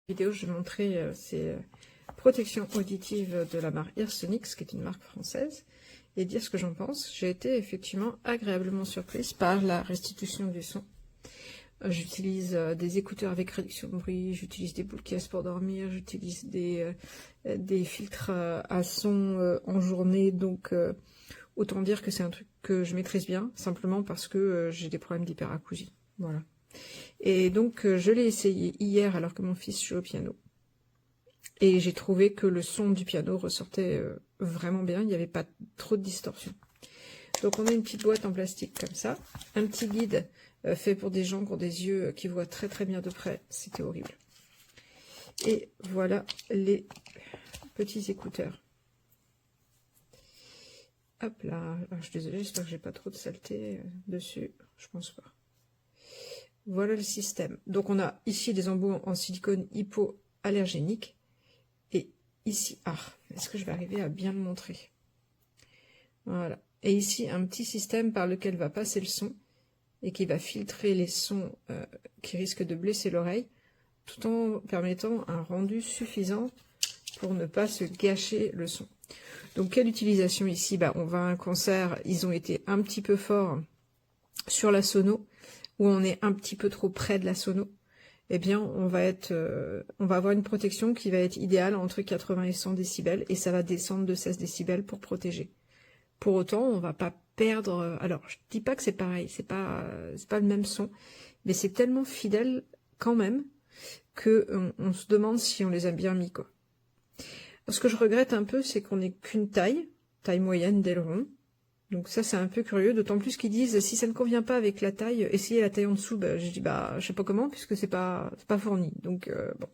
Vidéo, je vais montrer ces protections auditives de la marque Earsonix, qui est une marque française, et dire ce que j'en pense. J'ai été effectivement agréablement surprise par la restitution du son. J'utilise des écouteurs avec réduction de bruit, j'utilise des boules caisses pour dormir, j'utilise des filtres à son en journée, donc autant dire que c'est un truc que je maîtrise bien, simplement parce que j'ai des problèmes d'hyperacousie. Voilà. Et donc je l'ai essayé hier alors que mon fils joue au piano. Et j'ai trouvé que le son du piano ressortait vraiment bien, il n'y avait pas trop de distorsion. Donc on a une petite boîte en plastique comme ça, un petit guide fait pour des gens qui ont des yeux qui voient très très bien de près, c'était horrible. Et voilà les petits écouteurs. Hop là, alors, je suis désolée, j'espère que j'ai pas trop de saleté dessus, je pense pas. Voilà le système. Donc on a ici des embouts en silicone hypoallergénique. Et ici, est-ce que je vais arriver à bien le montrer? Voilà. Et ici, un petit système par lequel va passer le son et qui va filtrer les sons qui risquent de blesser l'oreille, tout en permettant un rendu suffisant pour ne pas se gâcher le son. Donc, quelle utilisation ici? On va à un concert, ils ont été un petit peu forts sur la sono, où on est un petit peu trop près de la sono. Eh bien, on va avoir une protection qui va être idéale entre 80 et 100 décibels, et ça va descendre de 16 décibels pour protéger. Pour autant, on va pas perdre. Alors, je dis pas que c'est pareil, c'est pas le même son, mais c'est tellement fidèle quand même que on se demande si on les a bien mis, quoi. Ce que je regrette un peu, c'est qu'on n'ait qu'une taille moyenne d'aileron. Donc ça, c'est un peu curieux, d'autant plus qu'ils disent, si ça ne convient pas avec la taille, essayez la taille en dessous. Je dis, je sais pas comment, puisque c'est pas fourni. Donc, bon.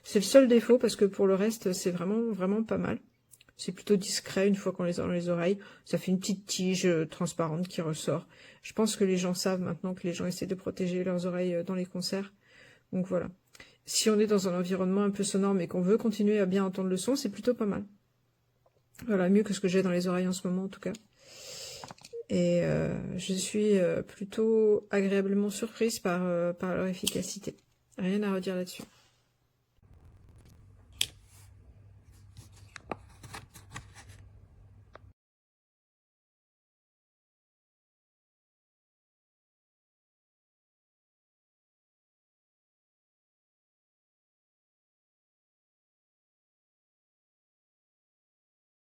C'est le seul défaut, parce que pour le reste, c'est vraiment, vraiment pas mal. C'est plutôt discret, une fois qu'on les a dans les oreilles. Ça fait une petite tige transparente qui ressort. Je pense que les gens savent maintenant que les gens essaient de protéger leurs oreilles dans les concerts. Donc voilà. Si on est dans un environnement un peu sonore, mais qu'on veut continuer à bien entendre le son, c'est plutôt pas mal. Voilà, mieux que ce que j'ai dans les oreilles en ce moment, en tout cas. Et je suis plutôt agréablement surprise par leur efficacité. Rien à redire là-dessus.